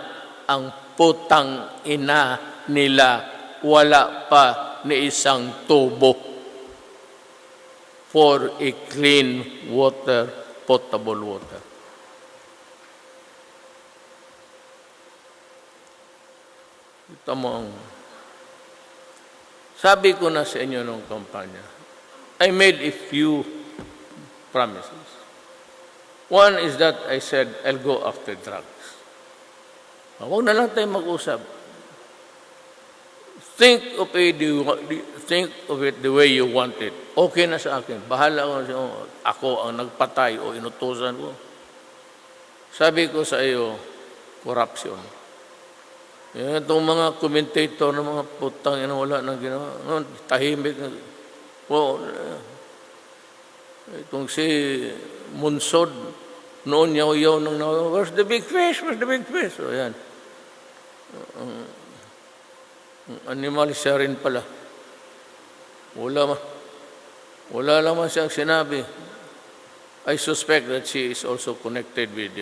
Ang putang ina nila wala pa ni isang tubo for a clean water, potable water. Ito mo ang sabi ko na sa inyo nung kampanya, I made a few promises. One is that I said, I'll go after drugs. Huwag na lang tayo mag-usap. Think of it the way you want it. Okay na sa akin. Bahala ako ang nagpatay o inutusan ko. Sabi ko sa iyo, corruption. Itong mga commentator ng mga putang ina wala nang ginawa. Tahimik. Itong si Munsod, noon yaw-yaw nang nawa, where's the big fish? Where's the big fish? So, yan. Animal siya rin pala. Wala naman siyang sinabi. I suspect that she is also connected with,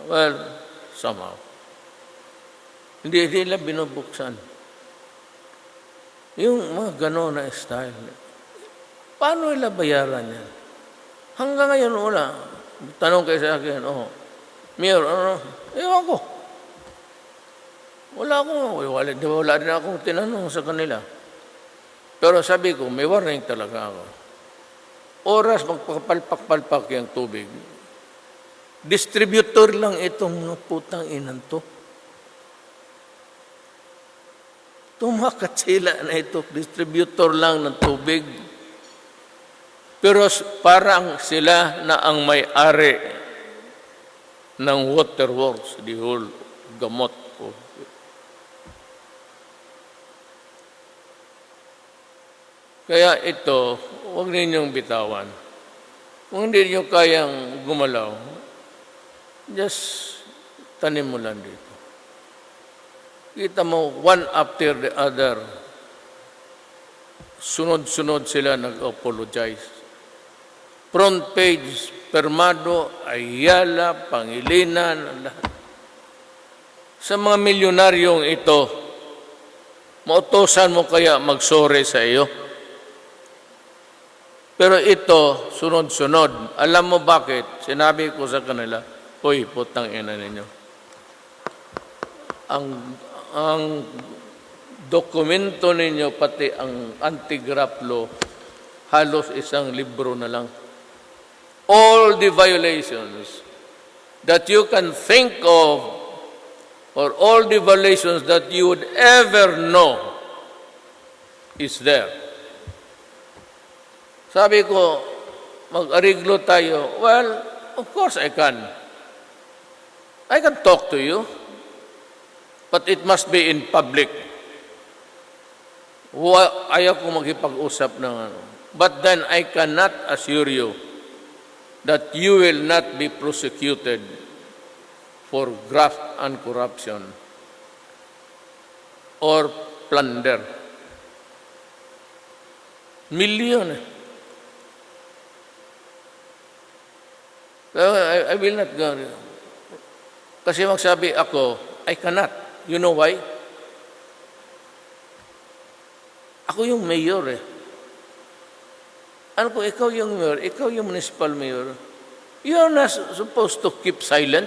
well, somehow. Hindi nila binubuksan. Yung mga gano'n na style. Paano nila bayaran yan? Hanggang ngayon, wala. Tanong kayo sa akin, Mayor, ano? Ewan ko. Wala din akong tinanong sa kanila. Pero sabi ko, may warning talaga ako. Oras magpapalpak-palpak yung tubig. Distributor lang itong mga putang inan to. Tumakat sila na ito. Distributor lang ng tubig. Pero parang sila na ang may-ari ng waterworks, the whole gamot po. Kaya ito, huwag ninyong bitawan. Kung hindi nyo kayang gumalaw, just tanim mo lang dito. Kita mo, one after the other, sunod-sunod sila nag-apologize. Front page, Permado, Ayala, Pangilinan, lahat. Sa mga milyonaryong ito, mautosan mo kaya mag-sorry sa iyo? Pero ito, sunod-sunod. Alam mo bakit? Sinabi ko sa kanila, "Hoy, putang ina ninyo. Ang dokumento ninyo, pati ang anti-graft law, halos isang libro na lang. All the violations that you can think of, or all the violations that you would ever know, is there." Sabi ko, mag-ariglo tayo. Well, of course I can. I can talk to you, but it must be in public. Ayaw ko magipag-usap ng ano. But then I cannot assure you that you will not be prosecuted for graft and corruption or plunder. Milyon. I will not go. Kasi magsabi ako, I cannot. You know why? Ako yung mayor eh. Ano ko, ikaw yung mayor, ikaw yung municipal mayor. You're not supposed to keep silent.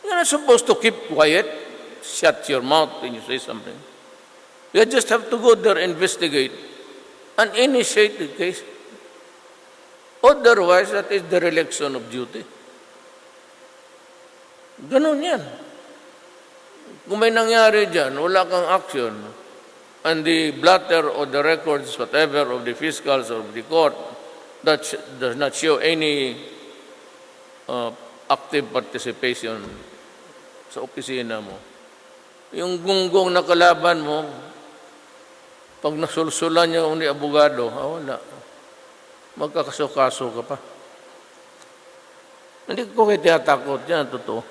You're not supposed to keep quiet. Shut your mouth when you say something. You just have to go there, investigate, and initiate the case. Otherwise, that is dereliction of duty. Ganun yan. Kung may nangyari dyan, wala kang action, and the blatter or the records, whatever, of the fiscals or of the court, that does not show any active participation sa opisina mo. Yung gunggong na kalaban mo, pag nasulsulan niya ni abogado, wala. Magkakaso-kaso ka pa. Hindi ko kayo tinatakot yan, totoo.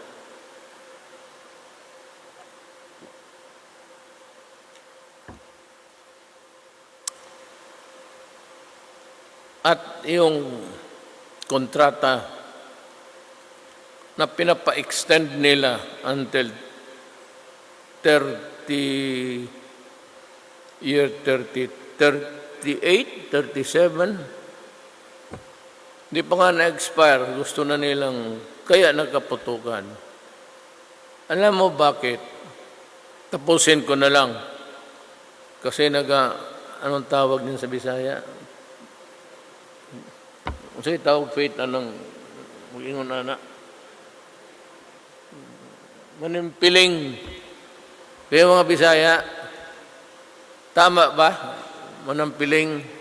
At yung kontrata na pinapa-extend nila until 38, 37, di pa nga na-expire, gusto na nilang, kaya nagkaputukan. Alam mo bakit? Tapusin ko na lang. Kasi anong tawag din sa Bisaya? Kasi tawag faith na ng mag-ingon na. Manimpiling. Kaya mga Bisaya, tama ba? Manampiling.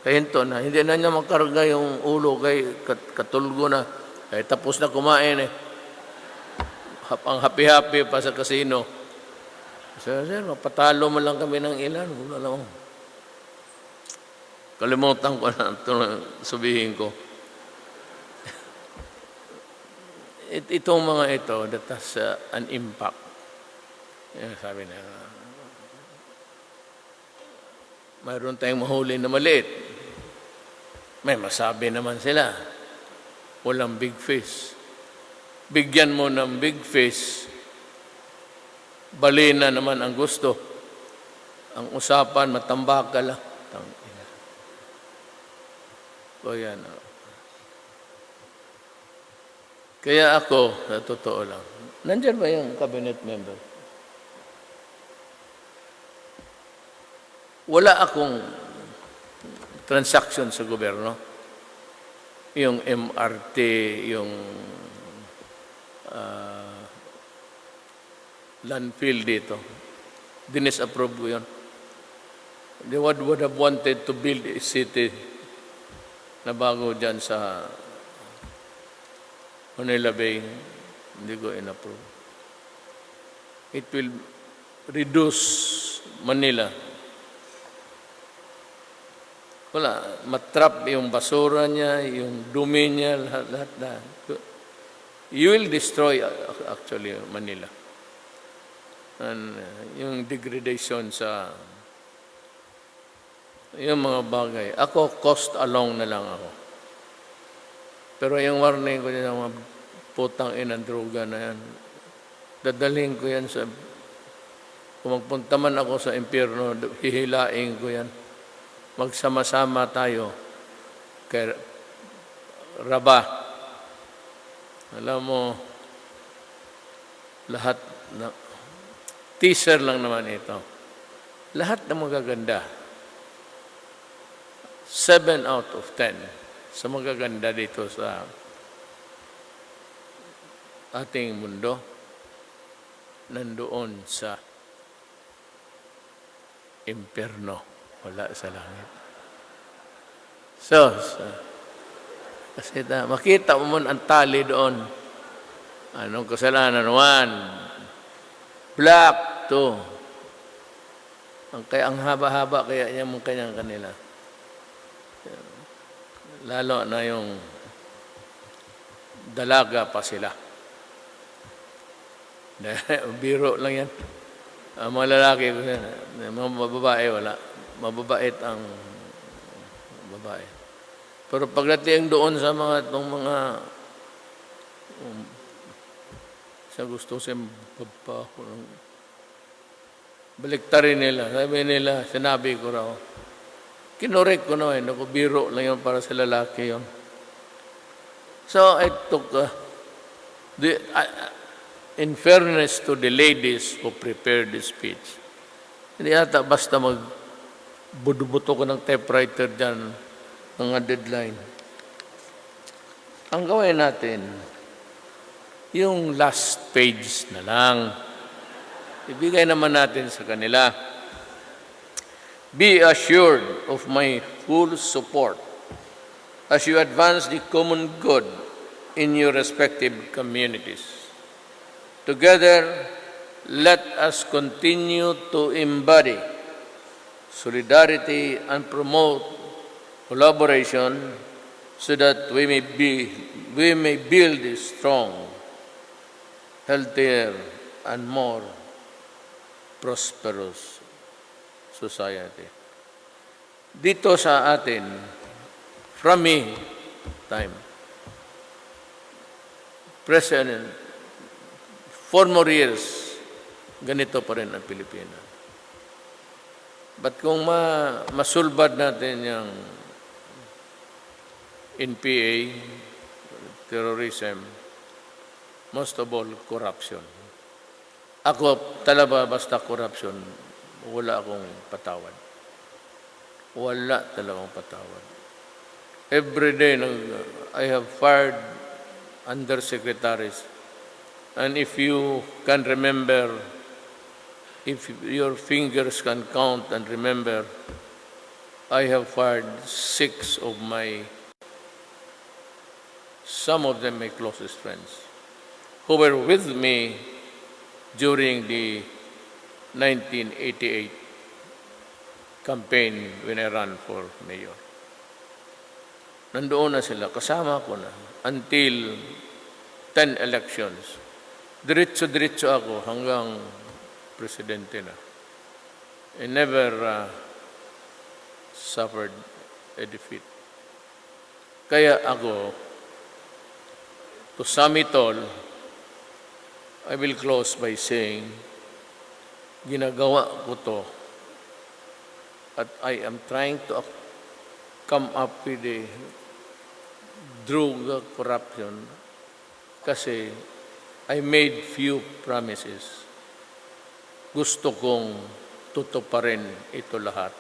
Kahinto na. Hindi na niya makarga yung ulo kay katulgo na. Kaya tapos na kumain eh. Ang happy-happy pa sa kasino. Sir, mapatalo mo lang kami ng ilan. Wala lang. Kalimutan ko na ito sabihin ko. Itong mga ito, that has an impact. Sabi na, mayroon tayong mahuli na maliit. May masabi naman sila, walang big fish. Bigyan mo ng big fish, balina naman ang gusto. Ang usapan, matambaka lang. O yan. Kaya ako, sa totoo lang, nandiyan ba yung cabinet member? Wala akong transaction sa gobyerno. Yung MRT, yung landfill dito. Dinis-approve ko yun. They would have wanted to build a city na bago dyan sa Manila Bay. Hindi ko in-approve. It will reduce Manila. Wala, matrap yung basura niya, yung dumi niya, lahat. You will destroy actually Manila. And yung degradation sa yung mga bagay. Ako, cost along na lang ako. Pero yung warning ko niya, mga putang inang droga na yan, dadalhin ko yan sa, kung magpunta man ako sa impyerno, hihilain ko yan. Magsama-sama tayo kay Raba. Alam mo, lahat na teaser lang naman ito. Lahat na magaganda. 7 out of 10 sa magaganda dito sa ating mundo nandoon sa impyerno. Wala sa langit. So kasi makita mo ang tali doon. Anong kasalanan? 1. Black. 2. Ang haba-haba kaya niya mong kanyang kanila. Lalo na yung dalaga pa sila. Biro lang yan. Ang mga lalaki, mga babae, wala. Mababait ang babae. Pero pagdating doon sa mga itong mga sa gusto siya baliktarin nila. Sabi nila, sinabi ko raw, kinorek ko na biro lang yun para sa lalaki yun. So I took, in fairness to the ladies who prepared the speech, hindi ata basta buto ko ng typewriter dyan, mga deadline. Ang gawin natin, yung last page na lang, ibigay naman natin sa kanila. Be assured of my full support as you advance the common good in your respective communities. Together, let us continue to embody solidarity and promote collaboration so that we may build a strong, healthier, and more prosperous society. Dito sa atin, from me, President, 4 more years, ganito pa rin ang Pilipinas. But kung masulbad natin yung NPA, terrorism, most of all, corruption. Ako talaga basta corruption, wala akong patawad. Wala talagang patawad. Every day, I have fired undersecretaries. And if you can remember, if your fingers can count and remember, I have fired 6 of some of them my closest friends, who were with me during the 1988 campaign when I ran for mayor. Nandoon na sila, kasama ko na, until 10 elections. Diretso-diretso ako hanggang presidente na. I never suffered a defeat. Kaya ako, to sum it all, I will close by saying, ginagawa ko to at I am trying to come up with a drug corruption kasi I made few promises. Gusto kong tutuparin ito lahat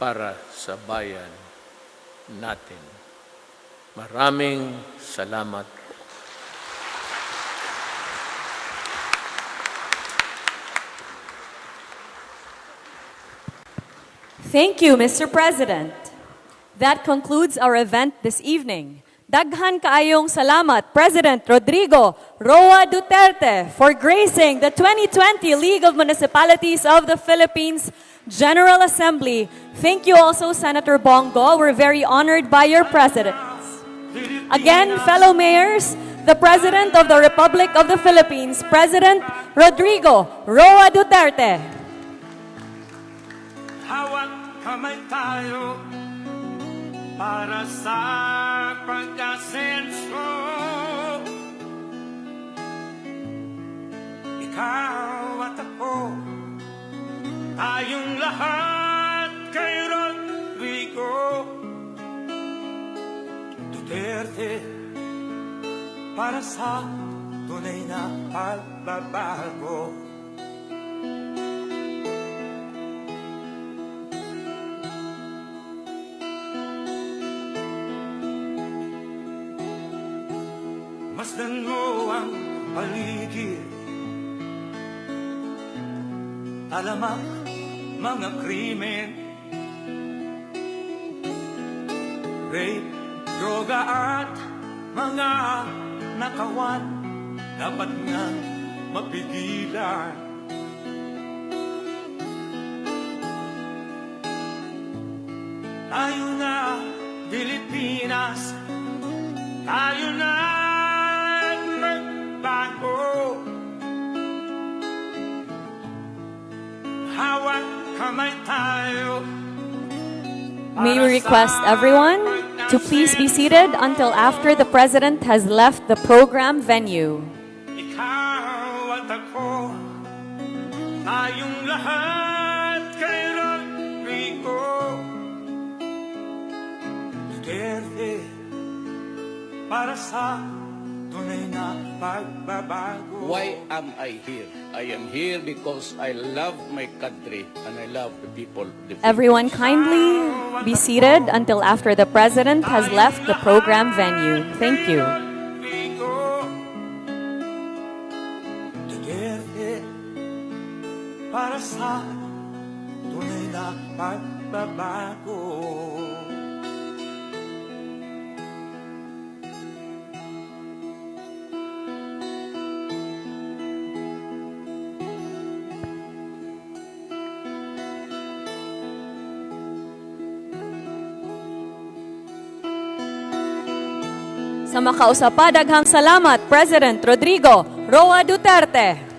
para sa bayan natin. Maraming salamat. Thank you, Mr. President. That concludes our event this evening. Daghan kaayong salamat, President Rodrigo Roa Duterte, for gracing the 2020 League of Municipalities of the Philippines General Assembly. Thank you also, Senator Bongo. We're very honored by your presence. Again, fellow mayors, the President of the Republic of the Philippines, President Rodrigo Roa Duterte. Hawak kamay tayo para sa pag-asenso. Ikaw at ako, tayong lahat kay Rodrigo Duterte, para sa tunay na pagbabago. Masdan mo ang paligid, talamak mga krimen, rape, droga at mga nakawan, dapat nga mapigilan. Tayo na Pilipinas, tayo na magbago. Hawak kamay tayo. May we request everyone to please be seated until after the President has left the program venue. Ikaw at ako, tayong lahat kay Rodrigo Duterte, para sa tunay na pagbabago. Why am I here? I am here because I love my country and I love the people of the Philippines. Everyone kindly be seated until after the President has left the program venue. Thank you. Rodrigo Duterte, para sa tunay na pagbabago. Sa makausapa, daghang salamat, President Rodrigo Roa Duterte.